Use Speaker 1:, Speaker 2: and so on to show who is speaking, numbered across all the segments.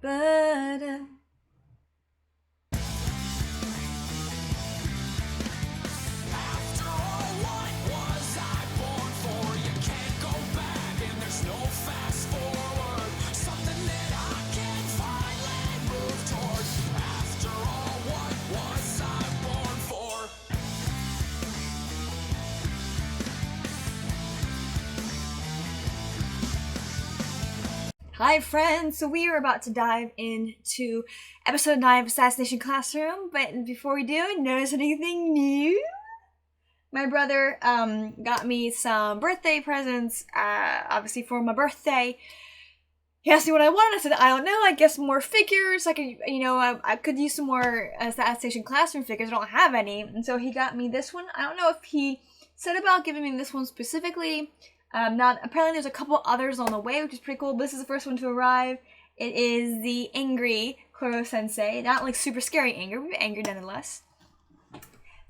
Speaker 1: But Hi friends, so we are about to dive into episode 9 of Assassination Classroom, but before we do, notice anything new? My brother got me some birthday presents, obviously for my birthday. He asked me what I wanted. I said, I don't know, I guess more figures. I could, I could use some more Assassination Classroom figures. I don't have any. And so he got me this one. I don't know if he said about giving me this one specifically. Apparently there's a couple others on the way, which is pretty cool, but this is the first one to arrive. It is the angry Koro-sensei. Not like super scary anger, but angry nonetheless.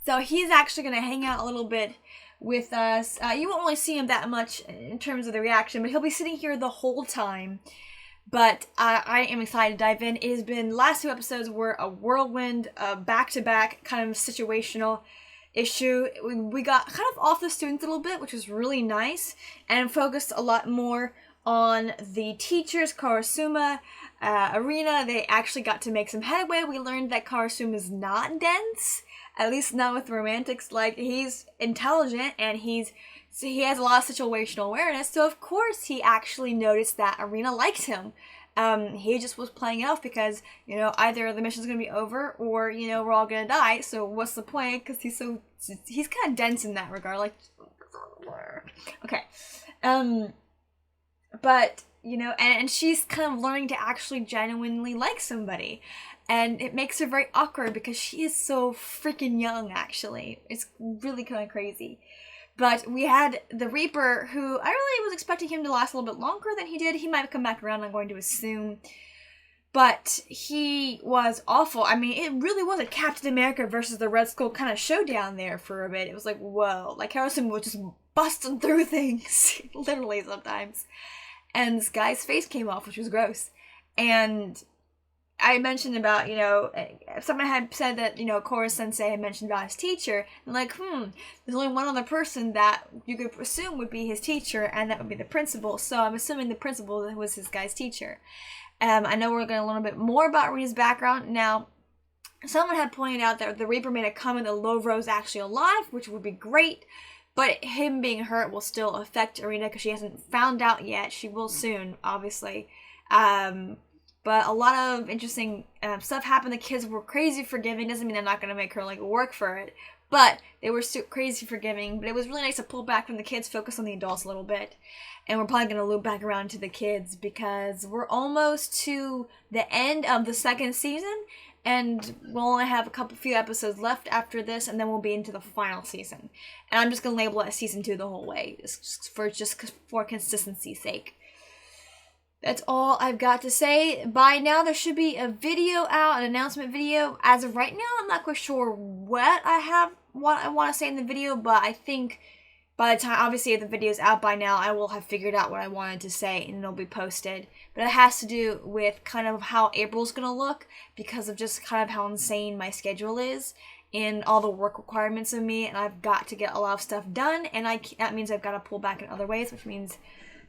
Speaker 1: So he's actually going to hang out a little bit with us. You won't really see him that much in terms of the reaction, but he'll be sitting here the whole time. But I am excited to dive in. It has been, last 2 episodes were a whirlwind, back-to-back kind of situational issue. We got kind of off the students a little bit, which was really nice, and focused a lot more on the teachers, Karasuma, Arena. They actually got to make some headway. We learned that Karasuma is not dense, at least not with romantics. Like, he's intelligent and he has a lot of situational awareness, so of course he actually noticed that Arena liked him. He just was playing it off because, either the mission's gonna be over or, we're all gonna die, so what's the point? Because he's kind of dense in that regard, like, okay. But, and she's kind of learning to actually genuinely like somebody. And it makes her very awkward because she is so freaking young, actually. It's really kind of crazy. But we had the Reaper, who I really was expecting him to last a little bit longer than he did. He might come back around, I'm going to assume. But he was awful. I mean, it really was a Captain America versus the Red Skull kind of showdown there for a bit. It was like, whoa. Like, Harrison was just busting through things, literally sometimes. And this guy's face came off, which was gross. And I mentioned about, someone had said that, Koro-sensei had mentioned about his teacher. And like, there's only one other person that you could assume would be his teacher, and that would be the principal. So I'm assuming the principal was his guy's teacher. I know we're going to learn a bit more about Rena's background. Now, someone had pointed out that the Reaper made a comment that Lovro is actually alive, which would be great. But him being hurt will still affect Arena because she hasn't found out yet. She will soon, obviously. But a lot of interesting stuff happened. The kids were crazy forgiving. Doesn't mean I'm not going to make her work for it. But they were crazy forgiving. But it was really nice to pull back from the kids, focus on the adults a little bit. And we're probably going to loop back around to the kids because we're almost to the end of the 2nd season. And we'll only have a few episodes left after this, and then we'll be into the final season. And I'm just going to label it as season 2 the whole way, just for consistency's sake. That's all I've got to say. By now, there should be a video out, an announcement video. As of right now, I'm not quite sure what I want to say in the video, but I think by the time, obviously, if the video's out by now, I will have figured out what I wanted to say, and it'll be posted. But it has to do with kind of how April's going to look, because of just kind of how insane my schedule is, and all the work requirements of me, and I've got to get a lot of stuff done, and that means I've got to pull back in other ways, which means,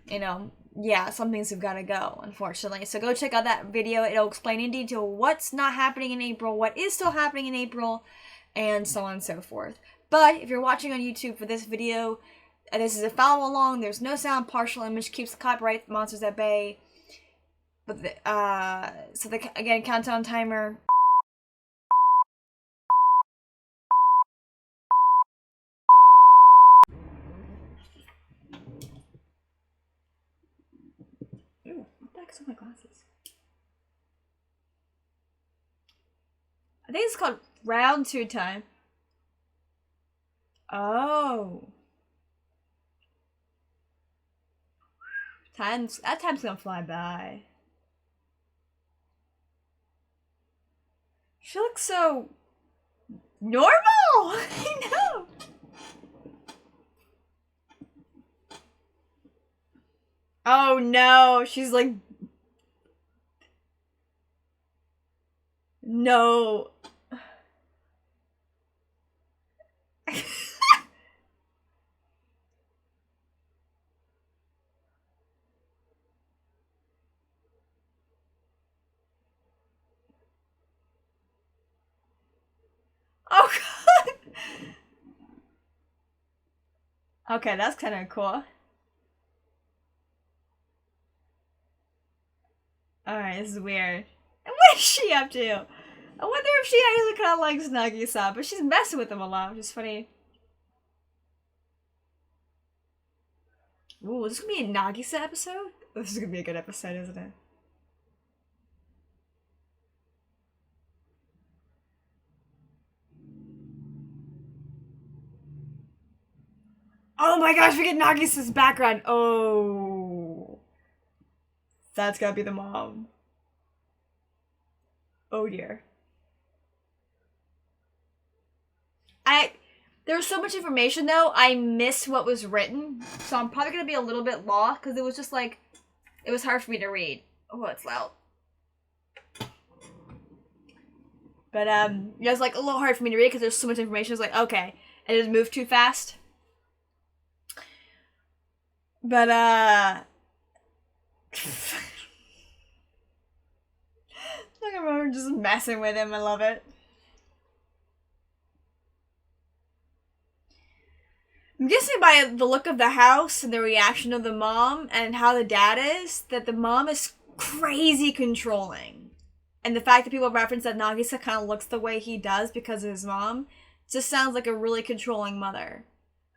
Speaker 1: yeah, some things have got to go, unfortunately. So go check out that video. It'll explain in detail what's not happening in April, what is still happening in April, and so on and so forth. But if you're watching on YouTube for this video, this is a follow along. There's no sound, partial image, keeps the copyright monsters at bay. But again, countdown timer. Ooh, what the heck's on my glasses? I think it's called round 2 time. Oh. Time's gonna fly by. She looks so normal. I know. Oh no, she's like No. Oh god. Okay, that's kind of cool. Alright, this is weird. What is she up to? I wonder if she actually kind of likes Nagisa, but she's messing with him a lot, which is funny. Ooh, is this gonna be a Nagisa episode? This is gonna be a good episode, isn't it? Oh my gosh, we get Nagisa's background. Oh. That's gotta be the mom. Oh dear. There was so much information though, I missed what was written. So I'm probably gonna be a little bit lost because it was just like, it was hard for me to read. Oh, it's loud. But yeah, it was like a little hard for me to read because there's so much information. It's like, okay. And it moved too fast. But I remember just messing with him. I love it. I'm guessing by the look of the house and the reaction of the mom and how the dad is, that the mom is crazy controlling. And the fact that people reference that Nagisa kind of looks the way he does because of his mom just sounds like a really controlling mother.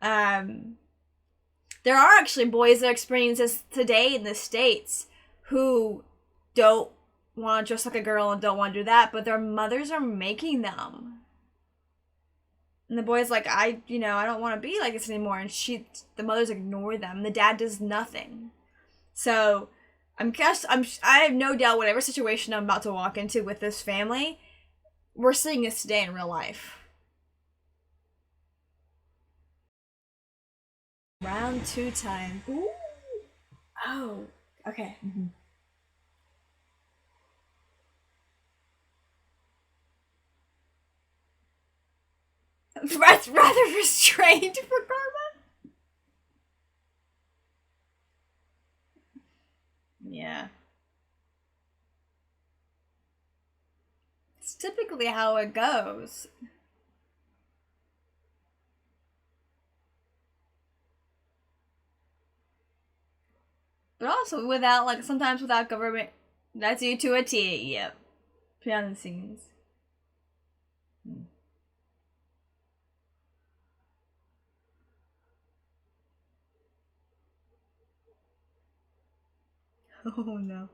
Speaker 1: There are actually boys that experience this today in the States who don't want to dress like a girl and don't want to do that, but their mothers are making them. And the boy's like, I don't want to be like this anymore. And the mothers ignore them. The dad does nothing. So I have no doubt whatever situation I'm about to walk into with this family, we're seeing this today in real life. Round 2 time. Ooh. Oh, okay. Mm-hmm. Rather restrained for Karma. Yeah. It's typically how it goes. But also without, like, sometimes without government. That's you to a T. Yep. Behind the scenes. Oh no.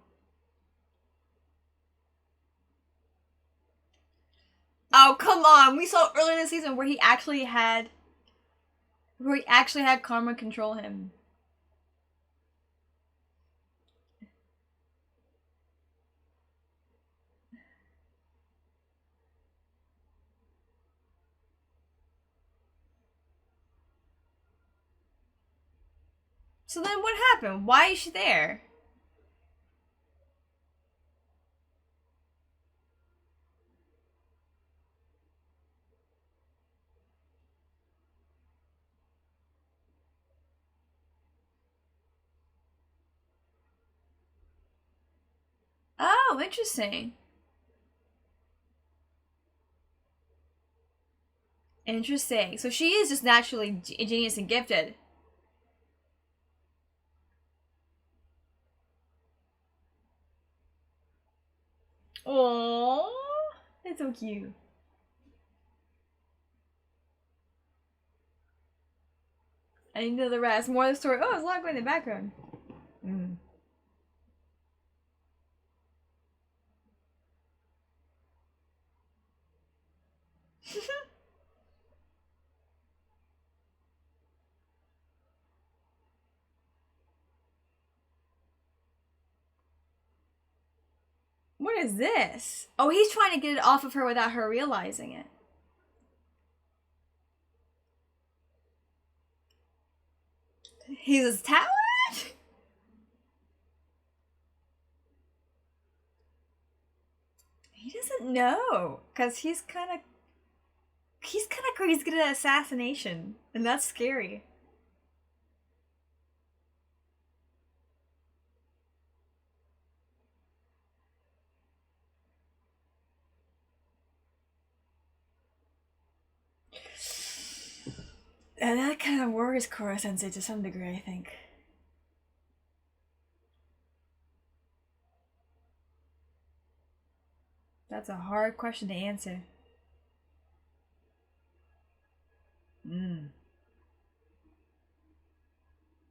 Speaker 1: Oh, come on. We saw earlier in the season where he actually had Karma control him. So then what happened? Why is she there? Oh, interesting. Interesting. So she is just naturally genius and gifted. Aww. That's so cute. I need to know the rest. More of the story. Oh, there's a lot going in the background. Mm. What is this? Oh, he's trying to get it off of her without her realizing it. He's a talent? He doesn't know, because he's kind of crazy good at assassination, and that's scary. And that kind of worries Koro-sensei to some degree, I think. That's a hard question to answer.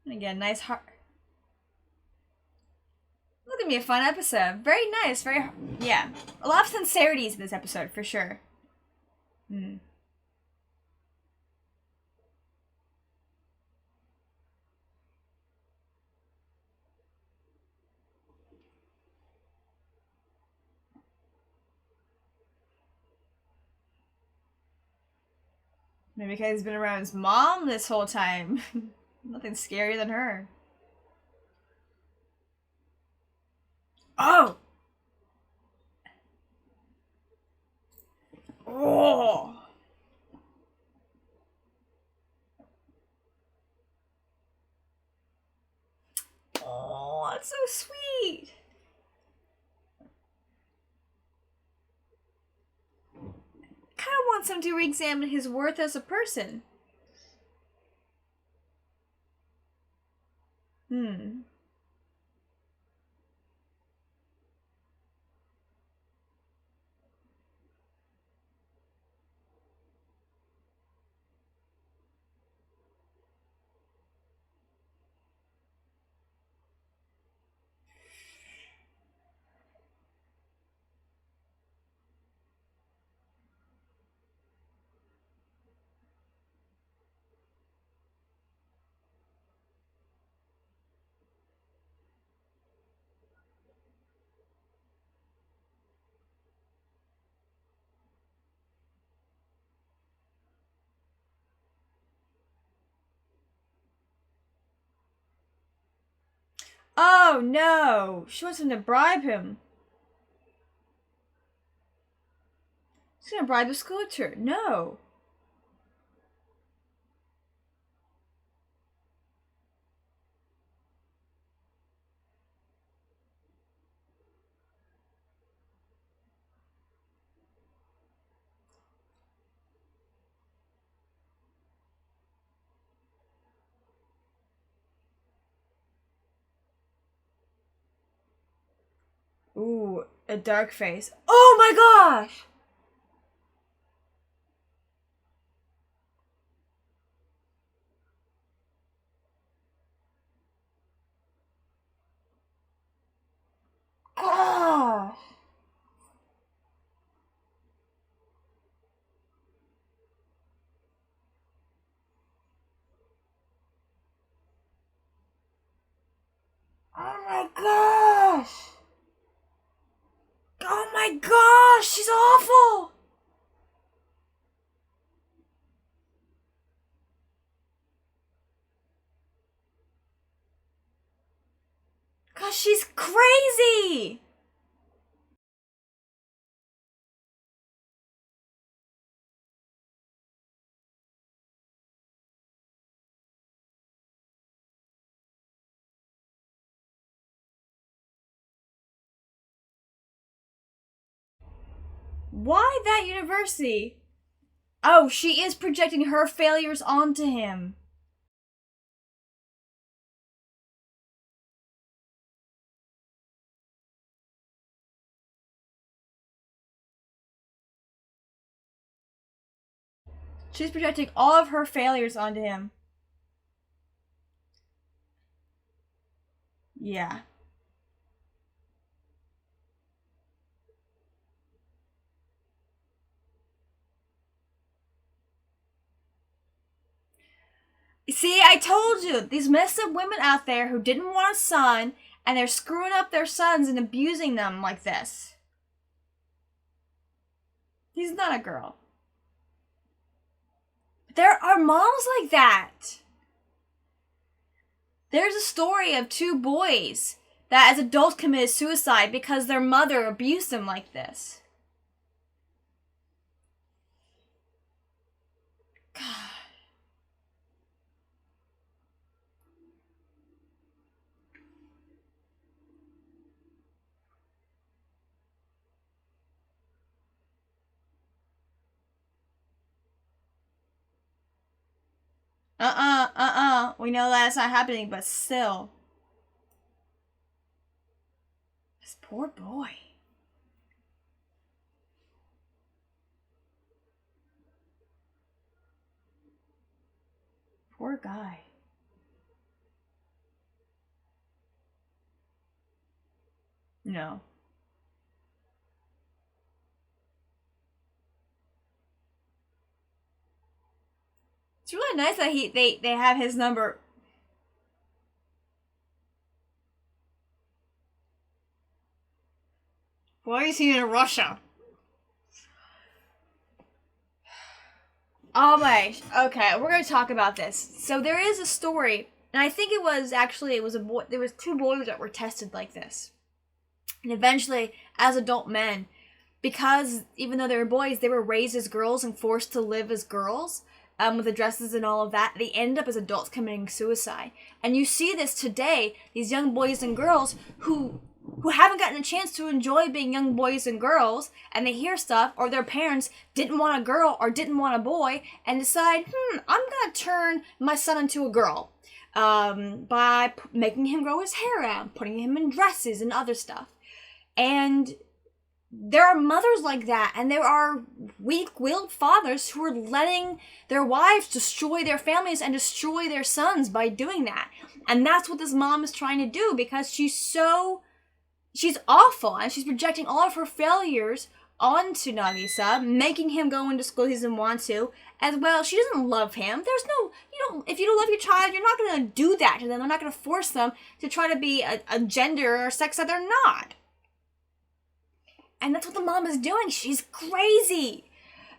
Speaker 1: Again, nice heart. Look at me, a fun episode. Very nice, very, yeah. A lot of sincerities in this episode, for sure. Maybe because he's been around his mom this whole time. Nothing scarier than her. Oh! Oh! Oh, that's so sweet. Kind of wants him to re-examine his worth as a person. Oh no! She wants him to bribe him. She's gonna bribe the school teacher. No. Ooh, a dark face. Oh my gosh! Gosh! Oh my gosh! Oh my gosh! She's awful! Gosh, she's crazy! Why that university? Oh, she is projecting her failures onto him. She's projecting all of her failures onto him. Yeah. See, I told you, these messed up women out there who didn't want a son, and they're screwing up their sons and abusing them like this. He's not a girl. There are moms like that. There's a story of two boys that as adults committed suicide because their mother abused them like this. God. We know that's not happening, but still. This poor boy. Poor guy. No. It's really nice that they have his number. Why is he in Russia? Oh my. Okay, we're gonna talk about this. So there is a story, and I think it was a boy. There was two boys that were tested like this, and eventually, as adult men, because even though they were boys, they were raised as girls and forced to live as girls, with the dresses and all of that. They end up as adults committing suicide, and you see this today. These young boys and girls who haven't gotten a chance to enjoy being young boys and girls, and they hear stuff, or their parents didn't want a girl or didn't want a boy, and decide, I'm gonna turn my son into a girl, by making him grow his hair out, putting him in dresses and other stuff. And there are mothers like that, and there are weak-willed fathers who are letting their wives destroy their families and destroy their sons by doing that. And that's what this mom is trying to do, because she's awful, and she's projecting all of her failures onto Nagisa, making him go into school he doesn't want to, as well. She doesn't love him. If you don't love your child, you're not going to do that to them. They're not going to force them to try to be a gender or sex that they're not. And that's what the mom is doing. She's crazy.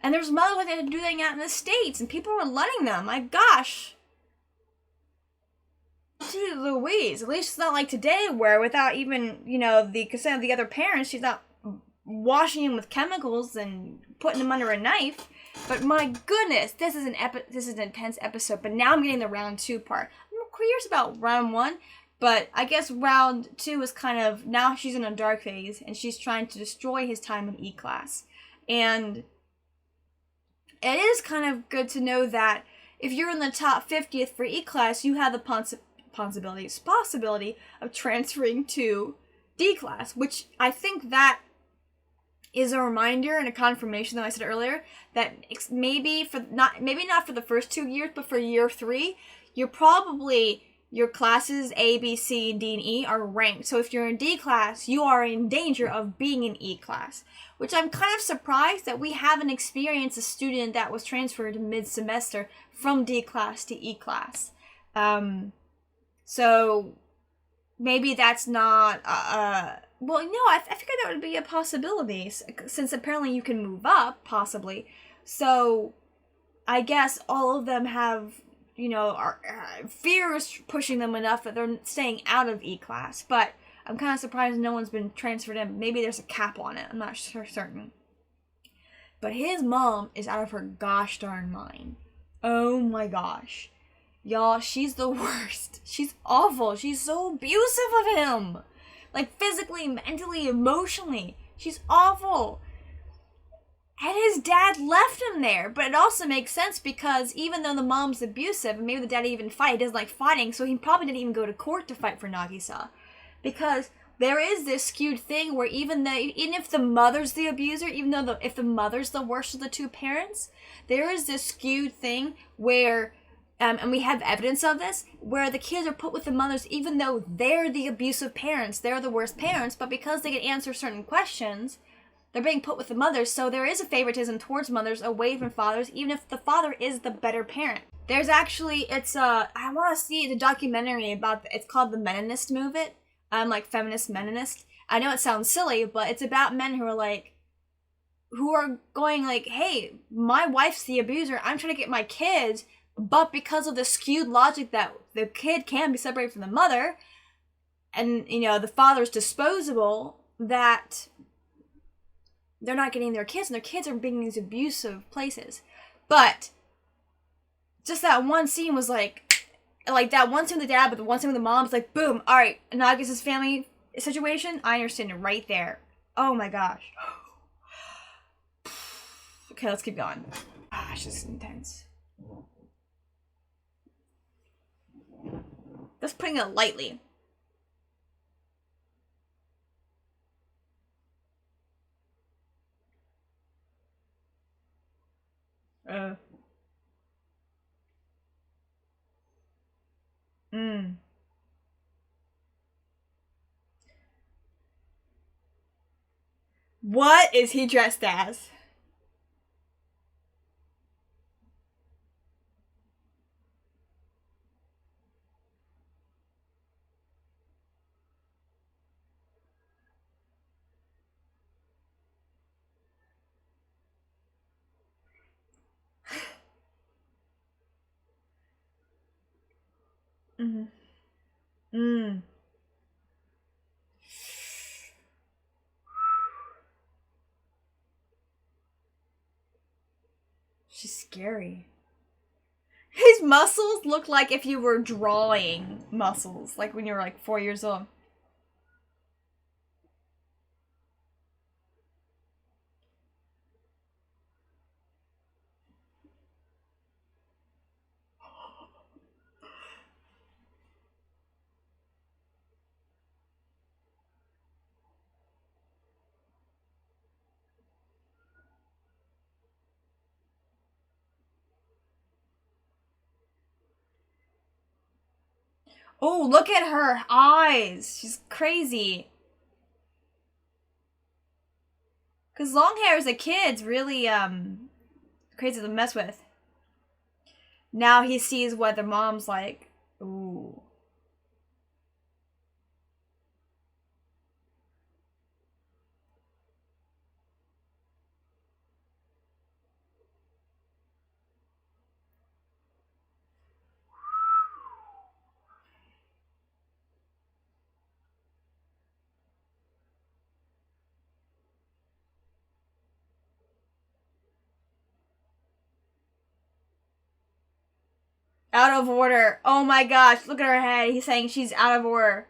Speaker 1: And there's mothers like that doing that in the States, and people are letting them. My gosh. Gee Louise. At least it's not like today where without even, the consent of the other parents, she's not washing him with chemicals and putting him under a knife. But my goodness, this is an intense episode. But now I'm getting the round 2 part. I'm curious about round 1. But I guess round 2 is kind of, now she's in a dark phase, and she's trying to destroy his time in E-class. And it is kind of good to know that if you're in the top 50th for E-class, you have the possibility of transferring to D-class, which I think that is a reminder and a confirmation that I said earlier, that maybe not for the first 2 years, but for year 3, your classes A, B, C, D, and E are ranked. So if you're in D class, you are in danger of being in E class, which I'm kind of surprised that we haven't experienced a student that was transferred mid-semester from D class to E class. So maybe that's not, I figured that would be a possibility, since apparently you can move up, possibly. So I guess all of them have, fear is pushing them enough that they're staying out of E-class. But I'm kind of surprised no one's been transferred in. Maybe there's a cap on it. I'm not certain. But his mom is out of her gosh darn mind. Oh my gosh. Y'all, she's the worst. She's awful. She's so abusive of him. Like, physically, mentally, emotionally. She's awful. And his dad left him there. But it also makes sense because even though the mom's abusive, and maybe the dad didn't even fight, he doesn't like fighting, so he probably didn't even go to court to fight for Nagisa. Because there is this skewed thing where even if the mother's the abuser, if the mother's the worst of the two parents, there is this skewed thing where, and we have evidence of this, where the kids are put with the mothers even though they're the abusive parents, they're the worst parents, but because they can answer certain questions, they're being put with the mothers, so there is a favoritism towards mothers away from fathers, even if the father is the better parent. There's actually, I want to see the documentary it's called The Meninist Movement, like feminist Meninist. I know it sounds silly, but it's about men who are going like, hey, my wife's the abuser, I'm trying to get my kids, but because of the skewed logic that the kid can be separated from the mother, and, the father's disposable, that they're not getting their kids, and their kids are being in these abusive places. But just that one scene was like that one scene with the dad, but the one scene with the mom, it's like, boom, alright, Nagisa's family situation, I understand it right there. Oh my gosh. Okay, let's keep going. Gosh, this is intense. That's putting it lightly. What is he dressed as? She's scary. His muscles look like if you were drawing muscles, like when you were like 4 years old. Oh, look at her eyes. She's crazy. Because long hair as a kid's really, crazy to mess with. Now he sees what the mom's like. Ooh. Out of order. Oh my gosh, look at her head. He's saying she's out of order.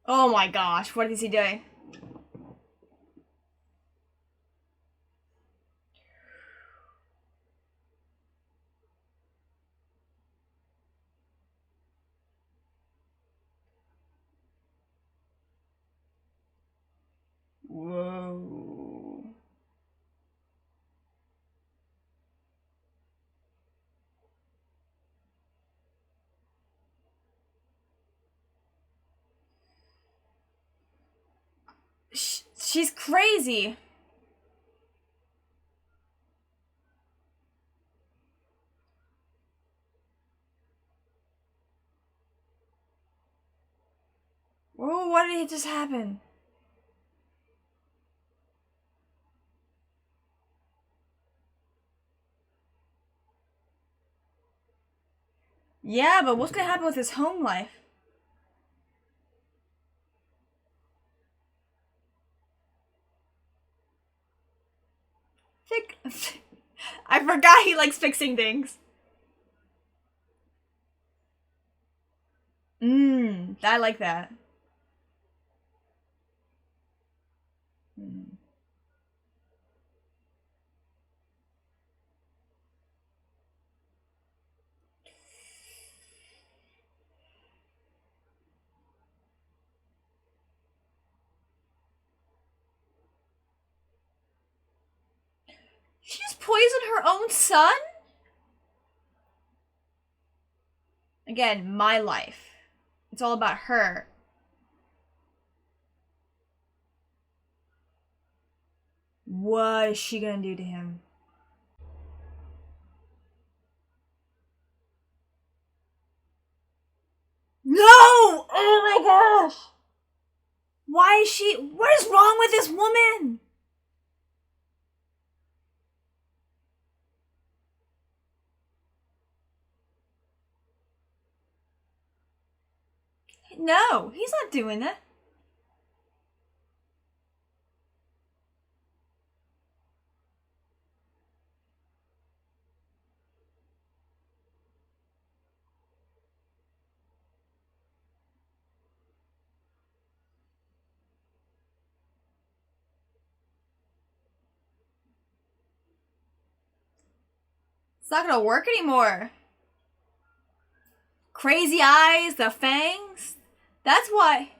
Speaker 1: Oh my gosh, what is he doing? Whoa. She's crazy. Whoa, what did just happen? Yeah, but what's gonna happen with his home life? I forgot he likes fixing things. I like that. She's poisoned her own son? Again, my life. It's all about her. What is she gonna do to him? No! Oh my gosh! Why is she... What is wrong with this woman? No, he's not doing that. It's not gonna work anymore. Crazy eyes, the fangs. That's why.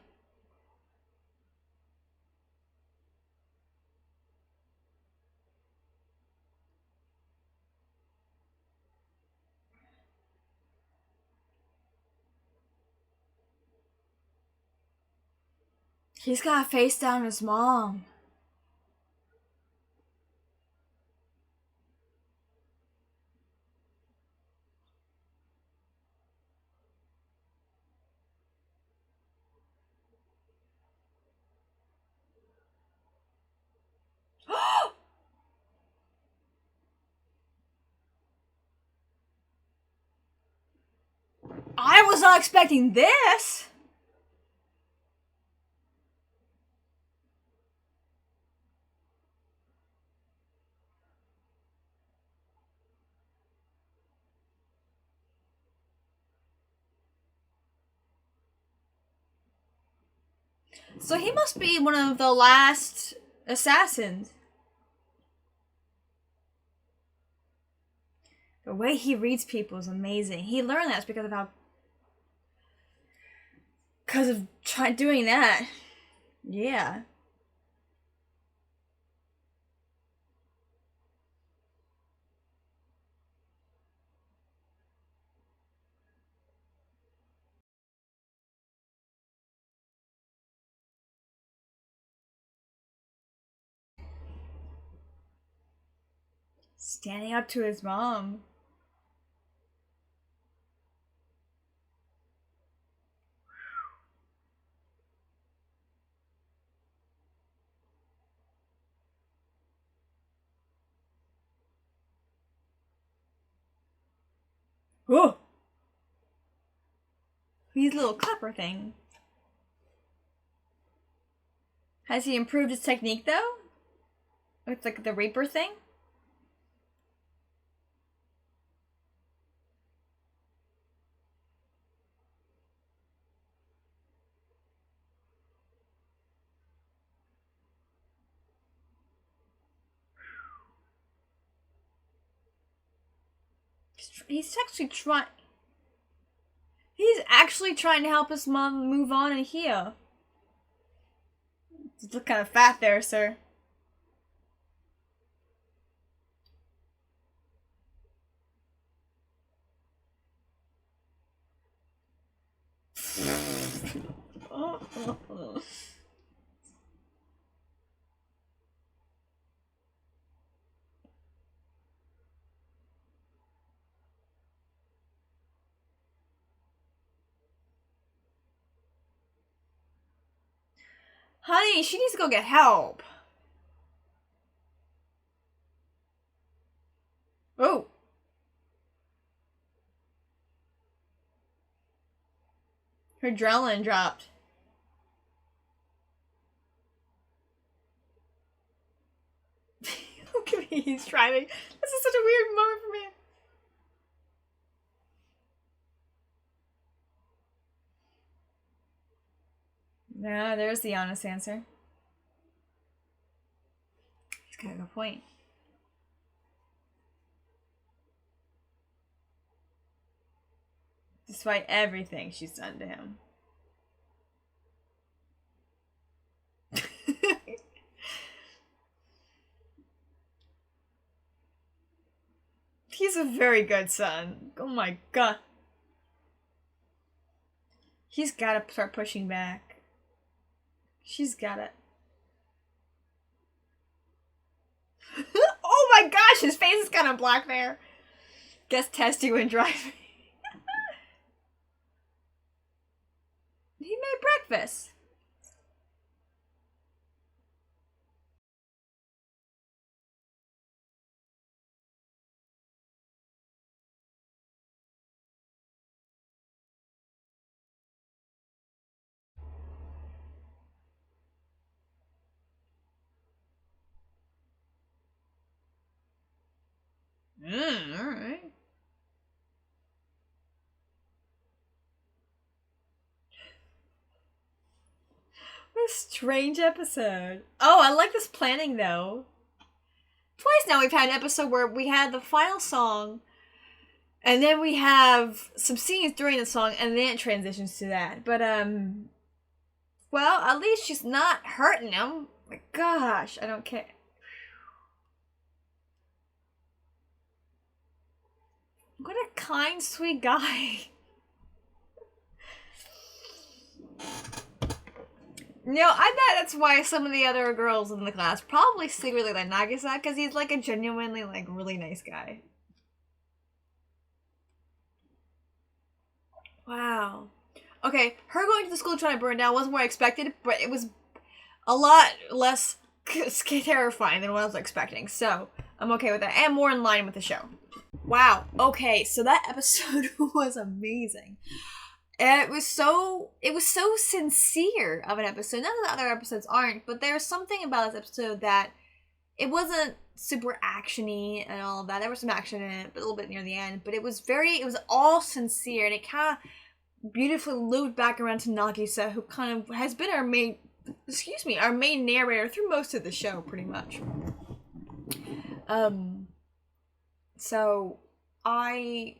Speaker 1: He's gotta face down his mom. I was not expecting this. So he must be one of the last assassins. The way he reads people is amazing. He learned that because of how... Because of doing that. Yeah. Standing up to his mom. Oh! His little clapper thing. Has he improved his technique though? With like the Reaper thing? He's actually trying... He's actually trying to help his mom move on and heal. You look kind of fat there, sir. Honey, she needs to go get help. Oh. Her adrenaline dropped. Look at me, he's driving. This is such a weird moment for me. Yeah, there's the honest answer. He's got a good point. Despite everything she's done to him. He's a very good son. Oh my god. He's gotta start pushing back. She's gotta. Oh my gosh, his face is kind of black there. Guess testy when driving. He made breakfast. Alright. What a strange episode. Oh, I like this planning though. Twice now we've had an episode where we had the final song, and then we have some scenes during the song, and then it transitions to that. But, well, at least she's not hurting him. My gosh, I don't care. What a kind, sweet guy. No, I bet that's why some of the other girls in the class probably secretly like Nagisa, because he's like a genuinely, like, really nice guy. Wow. Okay, her going to the school trying to burn down wasn't what I expected, but it was a lot less terrifying than what I was expecting, so I'm okay with that, and more in line with the show. Wow. Okay, so that episode was amazing. And it was so sincere of an episode. None of the other episodes aren't, but there's something about this episode that it wasn't super actiony and all of that. There was some action in it, but a little bit near the end. But it was all sincere, and it kind of beautifully looped back around to Nagisa, who kind of has been our main narrator through most of the show, pretty much. So I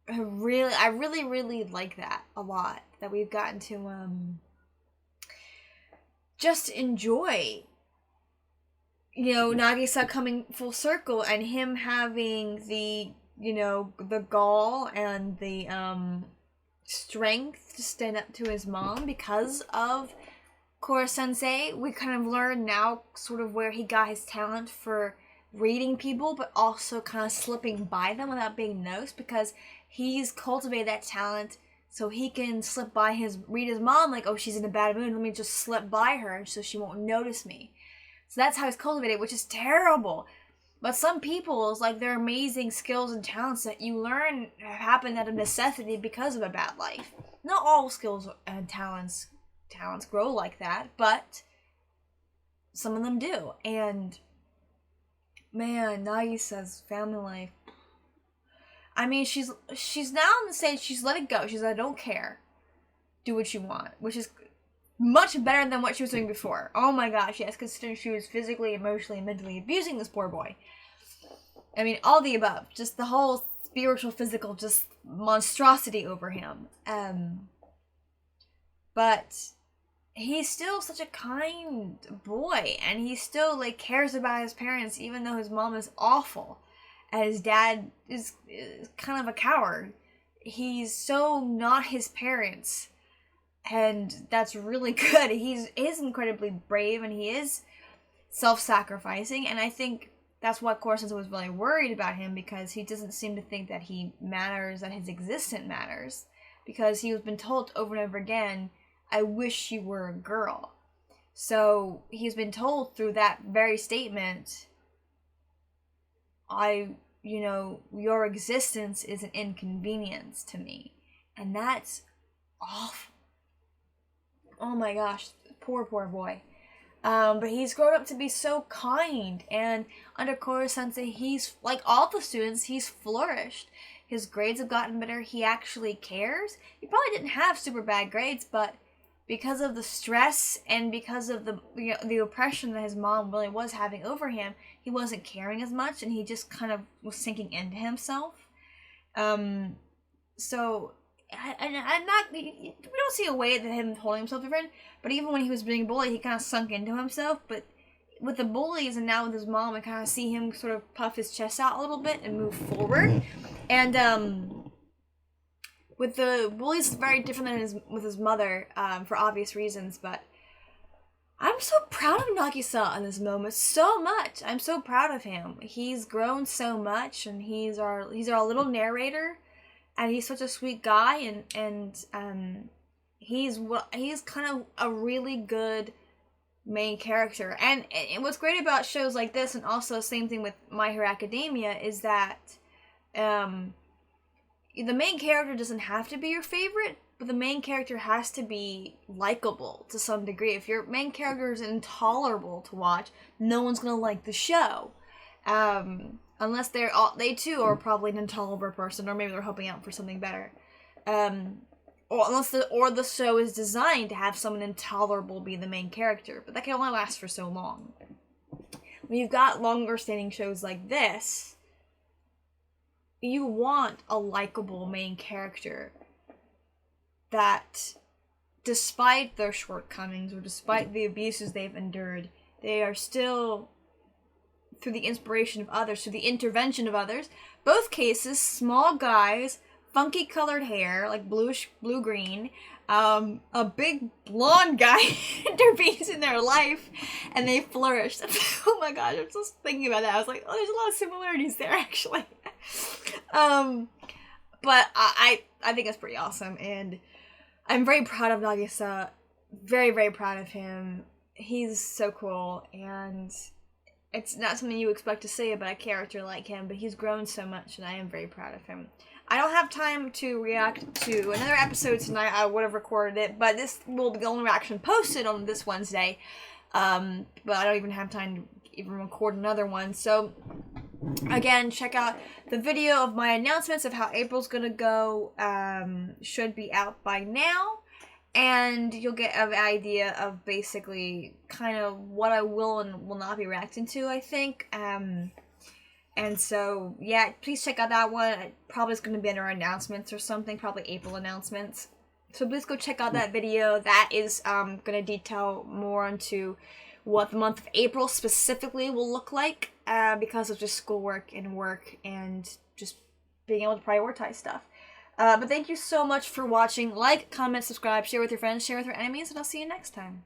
Speaker 1: really like that a lot, that we've gotten to just enjoy, Nagisa coming full circle, and him having the gall and the strength to stand up to his mom because of Kora Sensei. We kind of learn now sort of where he got his talent for reading people, but also kind of slipping by them without being noticed, because he's cultivated that talent so he can read his mom, like, oh, she's in a bad mood, let me just slip by her so she won't notice me. So that's how he's cultivated, which is terrible. But some people's, like, their amazing skills and talents that you learn happen out of necessity because of a bad life. Not all skills and talents grow like that, but some of them do. And man, Nagisa's family life. I mean, she's now in the stage, she's let it go. She's like, I don't care. Do what you want. Which is much better than what she was doing before. Oh my gosh, yes, considering she was physically, emotionally, and mentally abusing this poor boy. I mean, all the above. Just the whole spiritual, physical, just monstrosity over him. But he's still such a kind boy, and he still, like, cares about his parents, even though his mom is awful, and his dad is kind of a coward. He's so not his parents, and that's really good. He is incredibly brave, and he is self-sacrificing, and I think that's why Corson was really worried about him, because he doesn't seem to think that he matters, that his existence matters, because he has been told over and over again, I wish you were a girl. So he's been told through that very statement, your existence is an inconvenience to me. And that's awful. Oh my gosh, poor boy. But he's grown up to be so kind, and under Koro Sensei, he's, like all the students, he's flourished. His grades have gotten better. He actually cares. He probably didn't have super bad grades, but because of the stress and because of the oppression that his mom really was having over him, he wasn't caring as much, and he just kind of was sinking into himself. So, we don't see a way that him holding himself different, but even when he was being bullied, he kind of sunk into himself. But with the bullies and now with his mom, I kind of see him sort of puff his chest out a little bit and move forward. And with the bullies, it's very different than with his mother, for obvious reasons, but I'm so proud of Nagisa in this moment so much. I'm so proud of him. He's grown so much, and he's our little narrator, and he's such a sweet guy, and he's kind of a really good main character. And what's great about shows like this, and also same thing with My Hero Academia, is that um, the main character doesn't have to be your favorite, but the main character has to be likable to some degree. If your main character is intolerable to watch, no one's gonna like the show. Unless they too are probably an intolerable person, or maybe they're hoping out for something better. Or unless the show is designed to have someone intolerable be the main character, but that can only last for so long. When you've got longer standing shows like this, you want a likable main character that, despite their shortcomings or despite the abuses they've endured, they are still, through the inspiration of others, through the intervention of others, both cases, small guys, funky colored hair, like blue-green, a big blonde guy intervenes in their life, and they flourish. Oh my gosh, I'm just thinking about that. I was like, oh, there's a lot of similarities there, actually. But I think it's pretty awesome, and I'm very proud of Nagisa. Very, very proud of him. He's so cool, and it's not something you expect to say about a character like him, but he's grown so much, and I am very proud of him. I don't have time to react to another episode tonight. I would have recorded it, but this will be the only reaction posted on this Wednesday. But I don't even have time to even record another one. So, again, check out the video of my announcements of how April's gonna go. Should be out by now. And you'll get an idea of basically kind of what I will and will not be reacting to, I think. And so, yeah, please check out that one. It probably is going to be under announcements or something, probably April announcements. So please go check out that video. That is going to detail more into what the month of April specifically will look like, because of just schoolwork and work and just being able to prioritize stuff. But thank you so much for watching. Like, comment, subscribe, share with your friends, share with your enemies, and I'll see you next time.